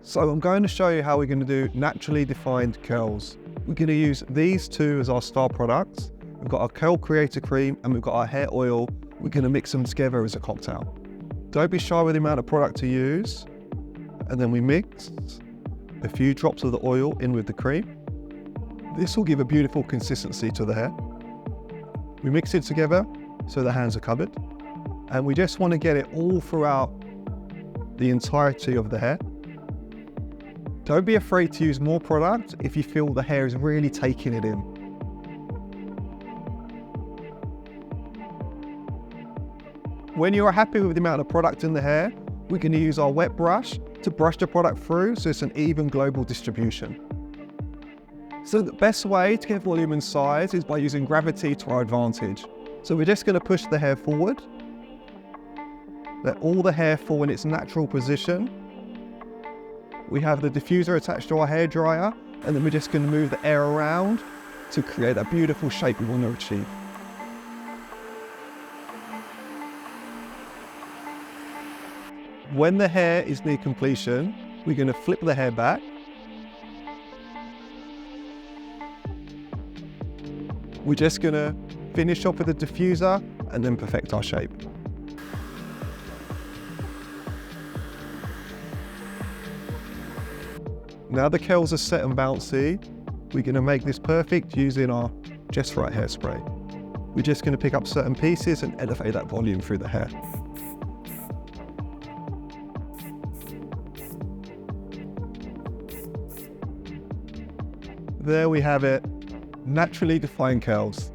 So I'm going to show you how we're going to do naturally defined curls. We're going to use these two as our star products. We've got our curl creator cream and we've got our hair oil. We're going to mix them together as a cocktail. Don't be shy with the amount of product to use. And then we mix a few drops of the oil in with the cream. This will give a beautiful consistency to the hair. We mix it together so the hands are covered. And we just want to get it all throughout the entirety of the hair. Don't be afraid to use more product if you feel the hair is really taking it in. When you are happy with the amount of product in the hair, we're going to use our wet brush to brush the product through so it's an even global distribution. So the best way to get volume and size is by using gravity to our advantage. So we're just going to push the hair forward. Let all the hair fall in its natural position. We have the diffuser attached to our hairdryer, and then we're just going to move the air around to create that beautiful shape we want to achieve. When the hair is near completion, we're going to flip the hair back. We're just going to finish off with the diffuser and then perfect our shape. Now the curls are set and bouncy, we're going to make this perfect using our Just Right hairspray. We're just going to pick up certain pieces and elevate that volume through the hair. There we have it, naturally defined curls.